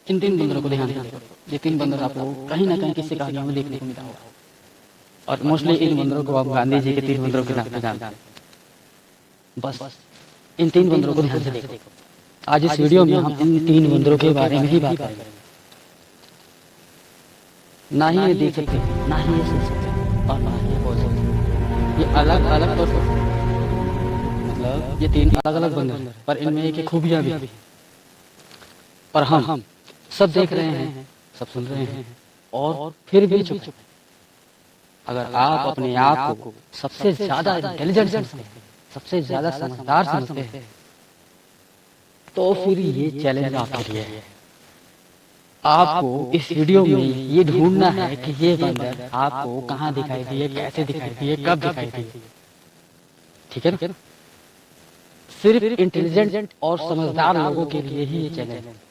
इन 3 बंदरों को ध्यान से देखो। ये 3 बंदर आपको कहीं न कहीं किसी कहानियों में देखने को मिला होगा और मोस्टली इन बंदरों को आप गांधी जी के 3 बंदरों के नाम पे जानते हैं। बस इन 3 बंदरों को ध्यान से देखो। आज इस वीडियो में हम इन 3 बंदरों के बारे में ही बात करेंगे। ना ही ये देख सकते हैं, ना ही ये सुन सकते हैं और ना ही ये बोल सकते हैं। ये अलग-अलग तो मतलब ये 3 अलग-अलग बंदर हैं, पर इनमें एक खूबियाँ भी हैं। पर हम सब देख रहे हैं, सब सुन रहे हैं और फिर भी चुप हैं। अगर आप अपने आप को सबसे ज़्यादा इंटेलिजेंट समझते हैं, सबसे ज़्यादा समझदार समझते हैं, तो फिर ये चैलेंज आपके लिए है। आपको इस वीडियो में ये ढूंढना है कि ये बंदर आपको कहाँ दिखाई दिए, कैसे दिखाई दिए, कब दिखाई दिए। ठीक है ना? सिर्फ इंटेलिजेंट और समझदार लोगों के लिए ही ये चैलेंज है।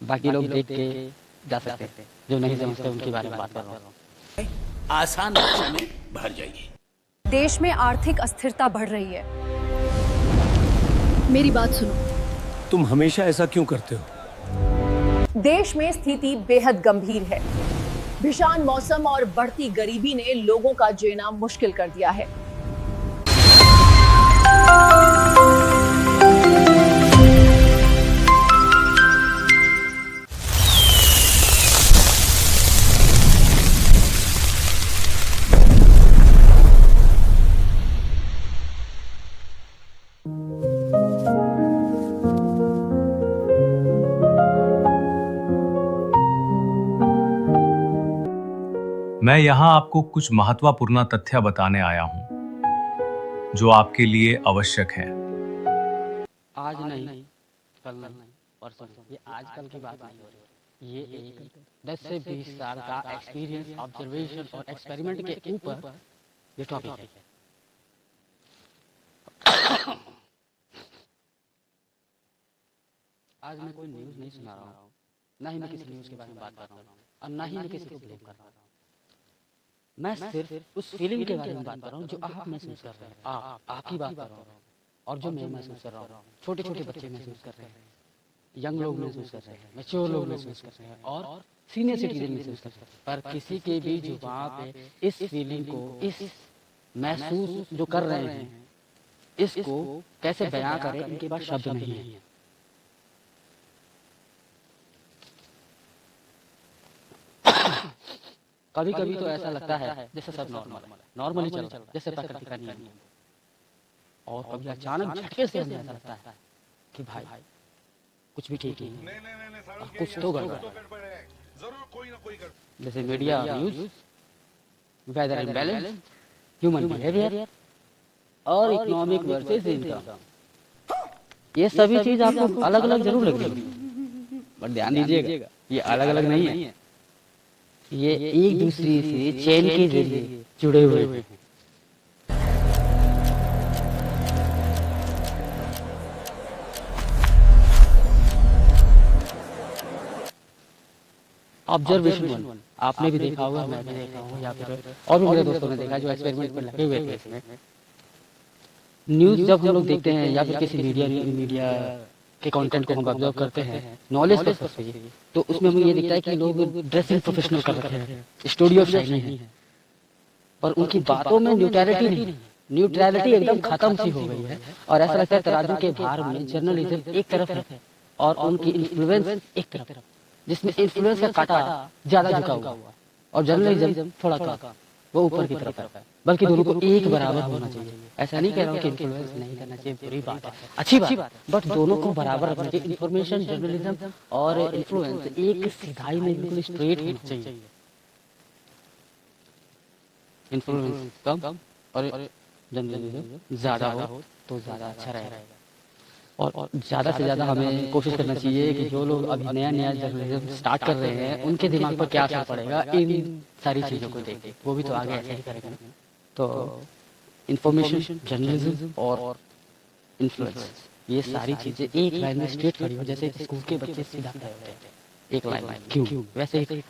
बाकी लोग देख के जा सकते हैं, जो नहीं समझते उनके बारे में बात कर रहा हूँ। आसान भाषा में भर जाइए। देश में आर्थिक अस्थिरता बढ़ रही है। मेरी बात सुनो। तुम हमेशा ऐसा क्यों करते हो? देश में स्थिति बेहद गंभीर है। भीषण मौसम और बढ़ती गरीबी ने लोगों का जीना मुश्किल कर दिया है। मैं यहाँ आपको कुछ महत्वपूर्ण तथ्य बताने आया हूँ जो आपके लिए आवश्यक है। आज नहीं, कल नहीं, परसों नहीं, ये आजकल की बात नहीं हो रही। ये एक 10 से 20 साल का एक्सपीरियंस, ऑब्जर्वेशन और एक्सपेरिमेंट के ऊपर ये टॉपिक है। आज मैं कोई न्यूज़ नहीं सुना रहा हूँ, ना ही मैं किसी न्यूज़ के बारे में बात कर रहा हूँ और ना ही मैं किसी को ब्लेम कर रहा हूँ। मैं सिर्फ उस फीलिंग के बारे में बात कर रहा हूँ जो आप महसूस कर रहे हैं। आप ही बात कर रहा हूँ और जो मैं महसूस कर रहा हूँ। छोटे छोटे बच्चे महसूस कर रहे हैं, यंग लोग महसूस कर रहे हैं, मैच्योर लोग महसूस कर रहे हैं और सीनियर सिटीजन महसूस कर रहे हैं। पर किसी के भी जुबान पे इस फीलिंग को, इस महसूस जो कर रहे हैं, इसको कैसे बयां करें, इनके पास शब्द नहीं है। कभी कभी तो ऐसा लगता है जैसे सब नॉर्मली चल रहा है, जैसे प्रकृति का नियम है। और कभी अचानक झटके से हमें ऐसा लगता है कि भाई कुछ भी ठीक नहीं है और कुछ तो गड़बड़ है। जैसे media news, weather imbalance, human behaviour और इकोनॉमिक वर्सेस इनकम, ये सभी चीज आपको अलग अलग जरूर लगेगी, बट ध्यान दीजिएगा ये अलग अलग नहीं है, ये एक दूसरे से चेन के जरिए जुड़े हुए हैं। ऑब्जर्वेशन 1 आपने भी देखा होगा, मैं भी देखा हूँ, या फिर और भी मेरे दोस्तों ने देखा जो एक्सपेरिमेंट पर लगे हुए थे इसमें। न्यूज़ जब हम लोग देखते हैं या फिर किसी मीडिया के कंटेंट को हम ऑब्जर्व करते हैं नॉलेज पर्पस से, तो उसमें हमें ये दिखता है कि लोग ड्रेसिंग प्रोफेशनल कर रखे हैं, स्टूडियो शाइनी है, पर उनकी बातों में न्यूट्रलिटी नहीं, न्यूट्रलिटी एकदम खत्म सी हो गई है। और ऐसा लगता है तराजू के भार में जर्नलिज्म एक तरफ है और उनकी इन्फ्लुएंस एक तरफ, जिसमें इन्फ्लुएंस का कांटा ज्यादा झुका हुआ और जर्नलिज्म थोड़ा कम, वो ऊपर की तरफ है। बल्कि दोनों को एक बराबर होना चाहिए। ऐसा नहीं कह रहा हूँ कि इन्फ्लुएंस नहीं करना चाहिए, बुरी बात है, अच्छी बात है, बट दोनों को बराबर रखना चाहिए। इन्फॉर्मेशन, जर्नलिज्म और इन्फ्लुएंस एक सिधाई में बिल्कुल स्ट्रेट होना चाहिए। इन्फ्लुएंस कम और जर्नलिज्म ज्यादा हो तो ज्यादा अच्छा रहेगा। और ज़्यादा से ज़्यादा हमें कोशिश करना चाहिए कि जो लोग अभी नया नया जर्नलिज्म स्टार्ट कर रहे हैं उनके दिमाग पर क्या असर पड़ेगा इन सारी चीज़ों को देख के, वो भी तो आगे ऐसे ही करेंगे। तो इन्फॉर्मेशन, जर्नलिज्म और इन्फ्लुएंस, ये सारी चीज़ें एक लाइन में स्ट्रेट खड़ी हो, जैसे स्कूल के बच्चे सीधा खड़े होते हैं एक लाइन में, क्यों वैसे ही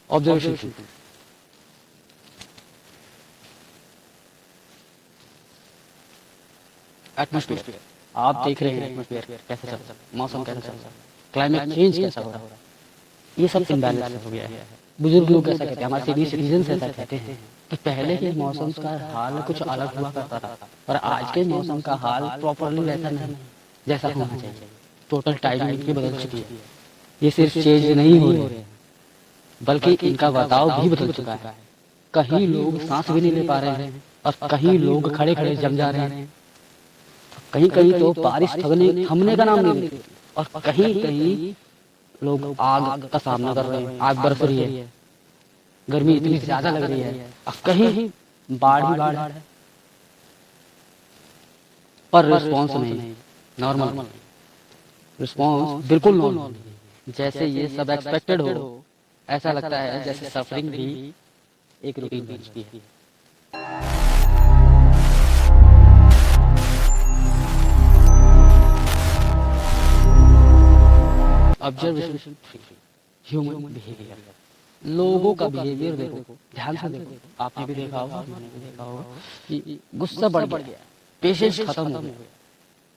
ऑब्जर्वेशन। एटमॉस्फेयर, आप देख रहे हैं एटमॉस्फेयर कैसे चल रहा है, मौसम कैसा चल रहा है, क्लाइमेट चेंज कैसा हो रहा है, ये सब इम्बैलेंस हो गया है। बुजुर्ग लोग ऐसा कहते हैं, हमारे सीनियर सिटीजन ऐसा कहते हैं कि पहले के मौसम का हाल कुछ अलग हुआ करता था, और आज के मौसम का हाल प्रॉपरली वैसा नहीं जैसा होना चाहिए। टोटल टाइमिंग भी बदल चुकी है। ये सिर्फ चेंज नहीं हो रहे हैं, बल्कि इनका बर्ताव भी बदल चुका है। कहीं लोग सांस भी नहीं ले पा रहे हैं, और कहीं लोग खड़े खड़े जम जा रहे हैं। कहीं कहीं तो बारिश थमने का नाम नहीं लेती, और कहीं कहीं लोग आग का सामना कर रहे हैं, आग बरस रही है, गर्मी इतनी ज्यादा लग रही है, अब कहीं बाढ़ ही बाढ़ है, पर रिस्पॉन्स नहीं, नॉर्मल रिस्पॉन्स, बिल्कुल नॉर्मल, जैसे ये सब एक्सपेक्टेड हो। ऐसा लगता है जैसे सफरिंग भी एक रूटीन बन चुकी है। ऑब्जर्वेशन ह्यूमन बिहेवियर, लोगों का बिहेवियर देखो, ध्यान से देखो। आपने भी देखा होगा, मैंने भी देखा होगा कि गुस्सा बढ़ गया, पेशेंस खत्म हो गया,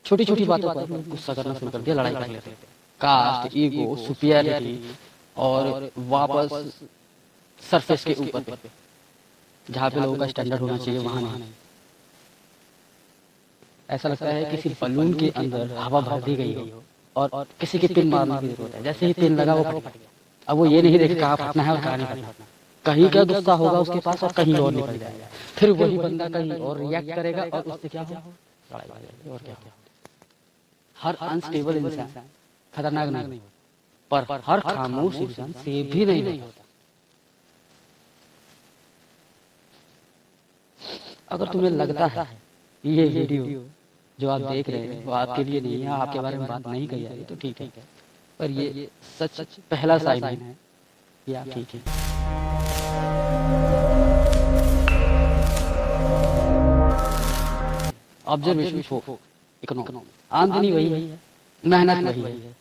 छोटी छोटी बातों पर गुस्सा करना शुरू कर दिया, लड़ाई कर लेते थे। कास्ट, ईगो, सुपीरियरिटी, और वापस सरफेस के ऊपर पे, जहाँ पे लोगों का स्टैंडर्ड होना चाहिए वहाँ नहीं। ऐसा लगता है किसी बलून के अंदर हवा भर दी गई हो, और किसी के पिन मारने की जरूरत है, जैसे ही पिन लगा वो फट गया। अब वो ये नहीं देखे कहाँ फटना है और कहाँ नहीं फटना, कहीं का गुस्सा होगा उसके पास और कहीं और निकल जाएगा, फिर वही बंदा कहीं और रिएक्ट करेगा और उससे क्या होगा, लड़ाई हो जाएगी और क्या होगा। हर अनस्टेबल इंसान खतरनाक नहीं, पर हर खामोश इंसान सेफ भी नहीं होता। अगर तुम्हें लगता है ये वीडियो जो आप देख रहे हैं वो आपके लिए नहीं है, आपके बारे में बात नहीं कही जा रही, तो ठीक है, पर ये सच पहला साइन है कि आप ठीक है। ऑब्जर्वेशन फॉर इकोनॉमी, आमदनी वही है, मेहनत वही है,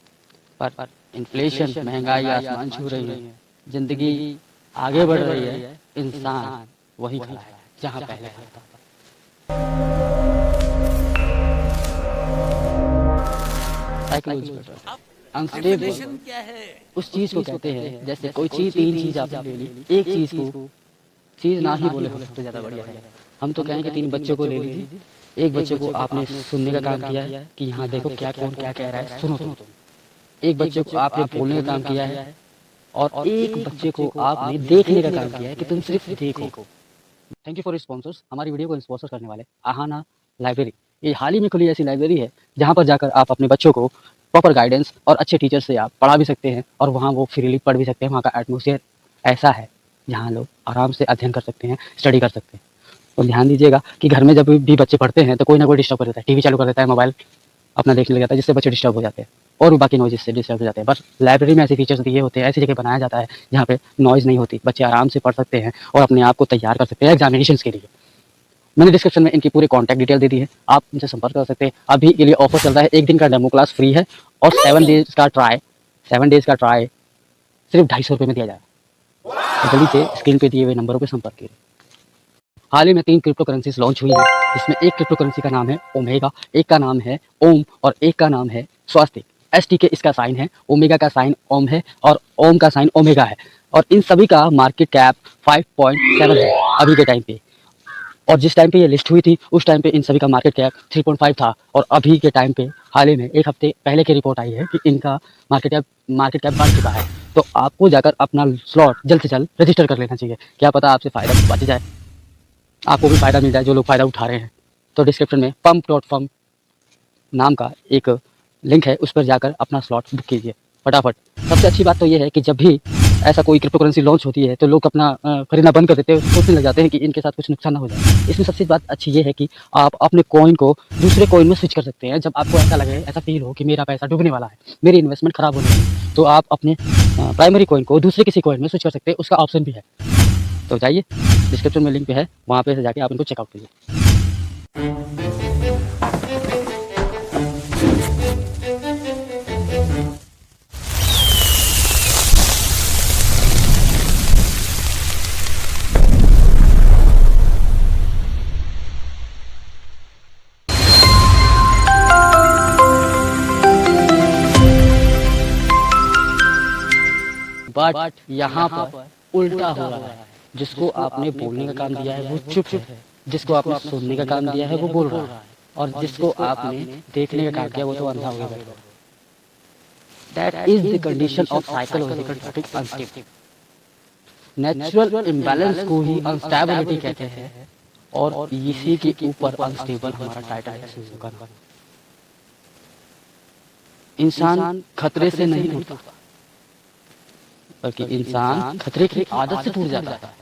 पर इन्फ्लेशन, महंगाई आसमान छू रही है, जिंदगी आगे बढ़ रही है, इंसान वही खड़ा है जहाँ पहले था। अनस्टेबल क्या है? उस चीज को कहते हैं, जैसे कोई चीज, तीन चीज आपने ले ली, एक चीज को चीज ना ही बोले सबसे ज्यादा बढ़िया है। हम तो कहेंगे 3 बच्चों को ले लीजिए, एक बच्चे को आपने सुनने का काम किया है कि यहाँ देखो क्या कौन क्या कह रहा है, सुनो तुम। एक बच्चे को आपने बोलने का काम किया है, और एक बच्चे को आपने देखने का काम किया है कि तुम सिर्फ देखो। Thank you for sponsors. हमारी वीडियो को स्पॉन्सर करने वाले आहाना लाइब्रेरी, ये हाल ही में खुली ऐसी लाइब्रेरी है जहाँ पर जाकर आप अपने बच्चों को प्रॉपर गाइडेंस और अच्छे टीचर से आप पढ़ा भी सकते हैं, और वहाँ वो फ्रीली पढ़ भी सकते हैं। वहाँ का एटमॉस्फेयर ऐसा है जहाँ लोग आराम से अध्ययन कर सकते हैं, स्टडी कर सकते हैं। तो ध्यान दीजिएगा कि घर में जब भी बच्चे पढ़ते हैं तो कोई ना कोई डिस्टर्ब कर देता है, टीवी चालू कर देता है, मोबाइल अपना देखने लग जाता है, जिससे बच्चे डिस्टर्ब हो जाते हैं और भी बाकी नॉइज से डिस्टर्ब हो जाते हैं। बस लाइब्रेरी में ऐसे फीचर्स दिए होते हैं, ऐसी जगह बनाया जाता है जहाँ पे नॉइज नहीं होती, बच्चे आराम से पढ़ सकते हैं और अपने आप को तैयार कर सकते हैं एग्जामिनेशन के लिए। मैंने डिस्क्रिप्शन में इनकी पूरी कॉन्टैक्ट डिटेल दे दी है, आप इनसे संपर्क कर सकते हैं। अभी के लिए ऑफर चल रहा है, 1 दिन का डेमो क्लास फ्री है, और 7 डेज का ट्राई सिर्फ 250 रुपये में दिया जाएगा। तो जल्दी से स्क्रीन पे दिए हुए नंबरों पर संपर्क कीजिए। हाल ही में 3 क्रिप्टो करेंसीज लॉन्च हुई है, जिसमें एक क्रिप्टो करेंसी का नाम है ओमेगा, एक का नाम है ओम, और एक का नाम है स्वास्तिक। STK इसका साइन है, ओमेगा का साइन ओम है, और ओम का साइन ओमेगा है। और इन सभी का मार्केट कैप 5.7 है अभी के टाइम पे, और जिस टाइम पे ये लिस्ट हुई थी उस टाइम पे इन सभी का मार्केट कैप 3.5 था, और अभी के टाइम पे हाल ही में 1 हफ्ते पहले की रिपोर्ट आई है कि इनका मार्केट कैप बढ़ चुका है। तो आपको जाकर अपना स्लॉट जल्द से जल्द रजिस्टर कर लेना चाहिए, क्या पता आपसे फ़ायदा बच जाए, आपको भी फ़ायदा मिल जाए जो लोग फ़ायदा उठा रहे हैं। तो डिस्क्रिप्शन में pump.firm नाम का एक लिंक है, उस पर जाकर अपना स्लॉट बुक कीजिए फटाफट। सबसे अच्छी बात तो ये है कि जब भी ऐसा कोई क्रिप्टो करेंसी लॉन्च होती है तो लोग अपना खरीदना बंद कर देते हैं, सोचने लग जाते हैं कि इनके साथ कुछ नुकसान ना हो जाए। इसमें सबसे बात अच्छी ये है कि आप अपने कॉइन को दूसरे कॉइन में स्विच कर सकते हैं। जब आपको ऐसा लगे, ऐसा फील हो कि मेरा पैसा डूबने वाला है, मेरी इन्वेस्टमेंट खराब होने वाली है, तो आप अपने प्राइमरी कॉइन को दूसरे किसी कॉइन में स्विच कर सकते हैं, उसका ऑप्शन भी है। तो जाइए, डिस्क्रिप्शन में लिंक पे है, वहाँ पे से जाके आप इनको चेकआउट कीजिए। बट यहाँ पर उल्टा हो रहा है। जिसको आपने बोलने का काम दिया है वो चुप है, जिसको आपने सुनने का काम दिया है वो बोल रहा है, और जिसको आपने देखने का काम किया वो तो अंधा हो गया। That is the condition of psychological topic unstability. Natural imbalance को ही अनस्टेबिलिटी कहते हैं, और इसी के ऊपर अनस्टेबल हमारा टाइटल है। इंसान खतरे से नहीं टूटता, बल्कि इंसान खतरे की आदत से टूट जाता है।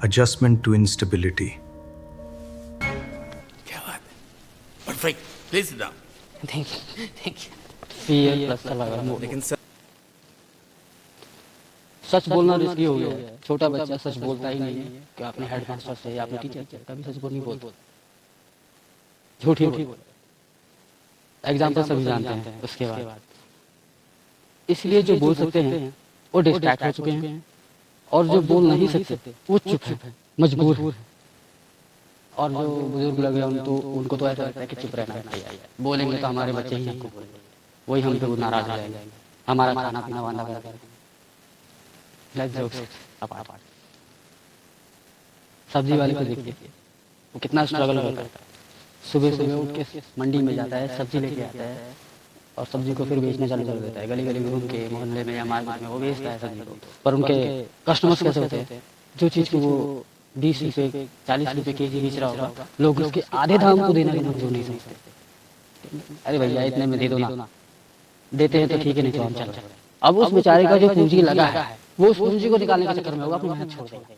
Adjustment to instability. क्या बात है, perfect, please sit down. Thank you. Fear plus survival. लेकिन सर सच बोलना रिस्की हो गया है। छोटा बच्चा सच बोलता ही नहीं है कि आपने हेडमास्टर से या अपने टीचर से कभी सच बोल नहीं बोलता, झूठी बोलता। एग्जाम्पल सभी जानते हैं। उसके बाद इसलिए जो बोल सकते हैं वो डिस्ट्रैक्ट हो चुके हैं, और जो बोल नहीं सकते वो चुप है, मजबूर है। और जो बुजुर्ग लोग हैं उनको तो ऐसा लगता है कि चुप रहना चाहिए, बोलेंगे तो हमारे बच्चे ही हमको बोलेंगे, वही हम पे नाराज हो जाएंगे, हमारा खाना पीना बंद कर देंगे। सब्जी वाले को देखिए, वो कितना स्ट्रगल करता है। सुबह सुबह उठ के मंडी में जाता है, सब्जी लेके आता है, और सब्जी को फिर बेचना चालू कर देता है। गली गली घूम के मोहल्ले में या मार्केट में वो बेचता है सब्जी को। पर उनके कस्टमर्स कैसे होते हैं, जो चीज़ को वो 20 रुपये 40 रुपये केजी बेच रहा होगा, लोग उसके आधे दाम को देने का मंजूर नहीं समझते। अरे भैया इतने में दे दो ना, देते हैं तो ठीक है, नहीं तो हम चल रहे। अब उस बेचारे का जो पूंजी लगा है वो उस पूंजी को निकालने के चक्कर में होगा, अपनी मेहनत छोड़ देगा।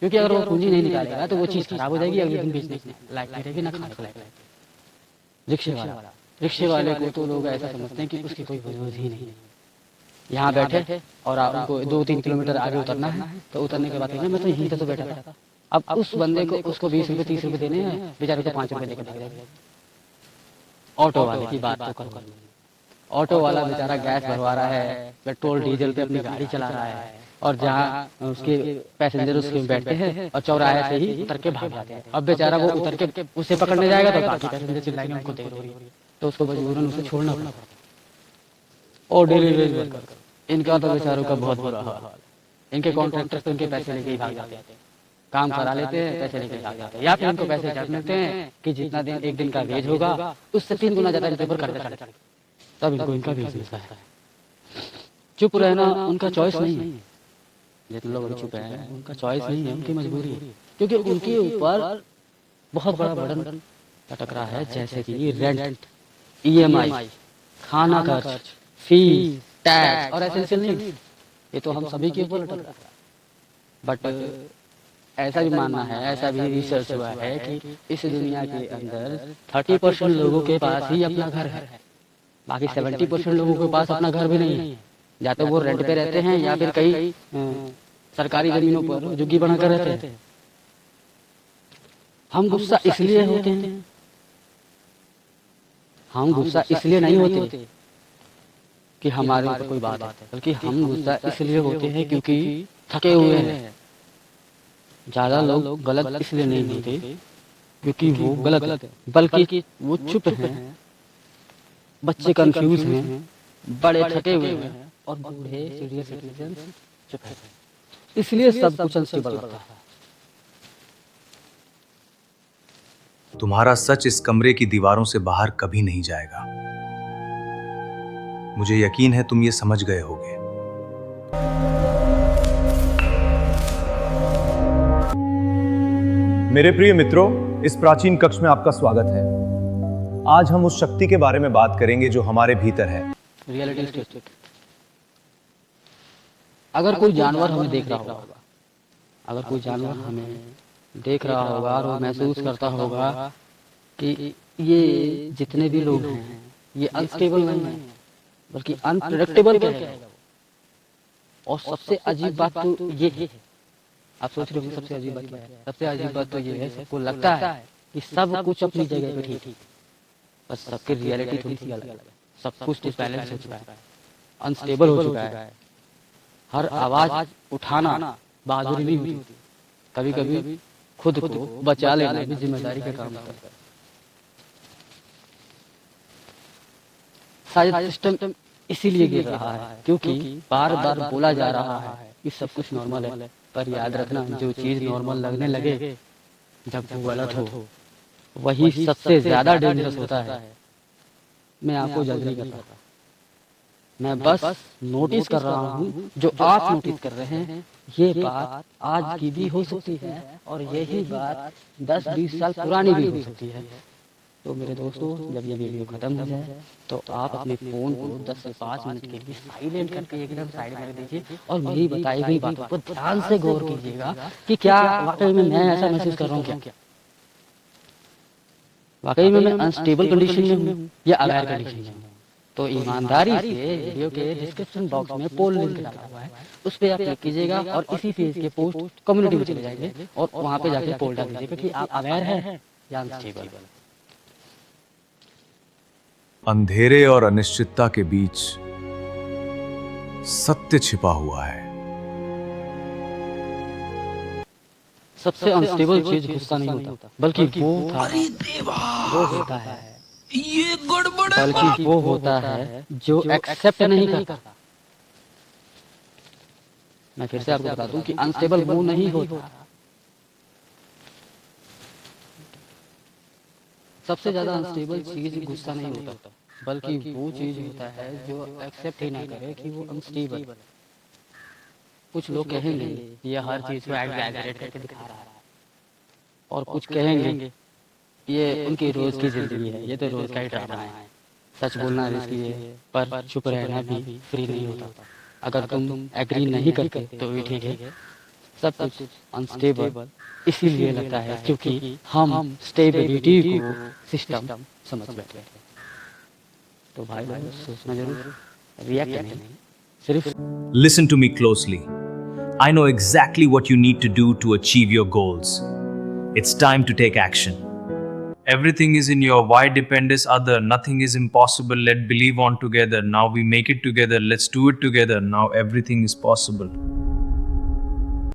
क्योंकि अगर वो पूंजी नहीं निकालेगा तो वो चीज़ खराब हो जाएगी, अगले दिन बेचने लायक नहीं रहेगी, ना खाने को लायक। रिक्शे वाले को तो लोग ऐसा समझते हैं कि उसकी कोई वजूद ही नहीं है। यहाँ बैठे और आपको 2-3 किलोमीटर आगे उतरना है, तो उतरने के बाद मैं तो यहीं तो बैठा था। अब उस बंदे को उसको 20 रुपये 30 रुपये देने हैं, बेचारे को 5 रुपये देकर देंगे। ऑटो वाले की बात तो करो, ऑटो वाला बेचारा गैस भरवा रहा है, पेट्रोल डीजल पे अपनी गाड़ी चला रहा है, और जहाँ उसके पैसेंजर उसके बैठते हैं और चौराहे से ही उतर के भाग जाते हैं। अब बेचारा वो उतर के उसे पकड़ने जाएगा तो बाकी पैसेंजर चिल्लाएंगे उनको देर हो रही है, तो उसको मजबूरन उसे छोड़ना पड़ता है। और डिलीवरी वर्कर, इनका तो बेचारों का बहुत बुरा हाल। इनके कॉन्ट्रैक्टर्स तो इनके पैसे लेके ही भाग जाते हैं, काम करा लेते हैं, पैसे लेके भाग जाते हैं, या फिर इनको पैसे चार्ज मिलते हैं कि जितना दिन एक दिन का वेज होगा उससे 3 गुना ज्यादा पेपर करते, तब इनको इनका वेज मिलता है। चुप रहना उनका चॉइस नहीं है। जितने लोग चुप हैं उनका चॉइस नहीं है, उनकी मजबूरी है, क्योंकि उनके ऊपर बहुत बड़ा बर्डन लटक रहा है, जैसे कि रेंट, EMI, खाना खर्च, फीस, टैक्स और एसेंशियल नीड्स। ये तो हम सभी के ऊपर लटक रहा है। बट ऐसा भी मानना है, ऐसा भी रिसर्च हुआ है कि इस दुनिया के अंदर 30% लोगों के पास ही अपना घर है, बाकी 70% लोगों के पास अपना घर भी नहीं है। या तो वो रेंट पे रहते हैं या फिर कई सरकारी जमीनों पर झुग्गी बनाकर रहते हैं। हम गुस्सा इसलिए होते हैं, हम गुस्सा इसलिए नहीं होते कि हमारे ऊपर कोई बात है, बल्कि हम गुस्सा इसलिए होते हैं क्योंकि थके हुए हैं। ज्यादा लोग गलत इसलिए नहीं होते क्योंकि वो गलत है, बल्कि वो चुप हैं, बच्चे कंफ्यूज हैं, बड़े थके हुए हैं, और बूढ़े सीनियर सिटीजन चुप हैं। इसलिए सब कुछ अनस्टेबल रहता है। तुम्हारा सच इस कमरे की दीवारों से बाहर कभी नहीं जाएगा। मुझे यकीन है तुम ये समझ गए होगे। मेरे प्रिय मित्रों, इस प्राचीन कक्ष में आपका स्वागत है। आज हम उस शक्ति के बारे में बात करेंगे जो हमारे भीतर है। Reality state. अगर कोई जानवर हमें देख रहा होगा, अगर कोई जानवर हमें देख रहा होगा और वो महसूस करता होगा कि ये जितने भी लोग हैं ये अनस्टेबल नहीं है, बल्कि अनप्रेडिक्टेबल है। और सबसे अजीब बात तो ये है, आप सोच रहे हो सबसे अजीब बात क्या है? सबसे अजीब बात तो ये है, सबको लगता है कि सब कुछ अपनी जगह पे ठीक है, बस सबकी रियलिटी थोड़ी सी अलग है। सब कुछ डिसबैलेंस हो चुका है, अनस्टेबल हो चुका है। हर आवाज उठाना बहादुरी भी होती है, कभी कभी खुद को बचा लेना भी जिम्मेदारी का काम होता है। शायद सिस्टम इसीलिए गिर रहा है क्योंकि बार बार बोला जा रहा है कि सब कुछ नॉर्मल है, पर याद रखना जो चीज नॉर्मल लगने लगे जब वो गलत हो वही सबसे ज्यादा डेंजरस होता है। मैं आपको जज नहीं करता, मैं बस नोटिस कर रहा हूँ जो आप नोटिस कर रहे हैं। ये बात आज की भी हो सकती है और यही बात 10-20 साल पुरानी भी हो सकती है। तो मेरे दोस्तों, जब ये वीडियो खत्म हो जाए तो आप अपने फ़ोन को 10 से 5 मिनट के लिए साइलेंट करके एकदम साइड में रख दीजिए और मेरी बताई हुई बातों पर ध्यान से गौर कीजिएगा कि क्या वाकई में मैं ऐसा महसूस कर रहा हूँ, क्या वाकई में मैं अनस्टेबल कंडीशन में हूँ या अवेयर कंडीशन में हूँ। तो ईमानदारी से वीडियो के डिस्क्रिप्शन बॉक्स में पोल लिंक डाला हुआ है, उस पर आप क्लिक कीजिएगा और इसी पेज के पोस्ट कम्युनिटी में चले जाएंगे और वहाँ पे जाके पोल डाल दीजिएगा कि आप अवेयर हैं या अनस्टेबल। अंधेरे और अनिश्चितता के बीच सत्य छिपा हुआ है। सबसे अनस्टेबल चीज गुस्सा नहीं होता, बल्कि वो होता है, ये गड़बड़ है। बल्कि वो होता है जो एक्सेप्ट नहीं करता। मैं फिर से आपको बता दूं कि अनस्टेबल वो नहीं होता, सबसे ज्यादा अनस्टेबल चीज गुस्सा नहीं होता, बल्कि वो चीज होता है जो एक्सेप्ट ही ना करे कि वो अनस्टेबल है। कुछ लोग कहेंगे ये हर चीज को एग्जैजरेट करके दिखा रहा है, और कुछ कहेंगे ये उनकी रोज की जिंदगी है, ये तो रोज का ही ड्रामा है। सच बोलना रिस्की है, पर चुप रहना भी फ्री नहीं होता। अगर तुम एग्री नहीं करते तो भी ठीक है। सब कुछ अनस्टेबल इसीलिए लगता है क्योंकि हम स्टेबिलिटी को सिस्टम समझ बैठे हैं। तो भाई लोग सोचना जरूर, रिएक्ट नहीं, सिर्फ Listen to me closely. I know exactly what you need to do to achieve your goals. It's time to take action. Everything is in your why depend is other. Nothing is impossible. Let believe on together. Now we make it together. Let's do it together. Now everything is possible.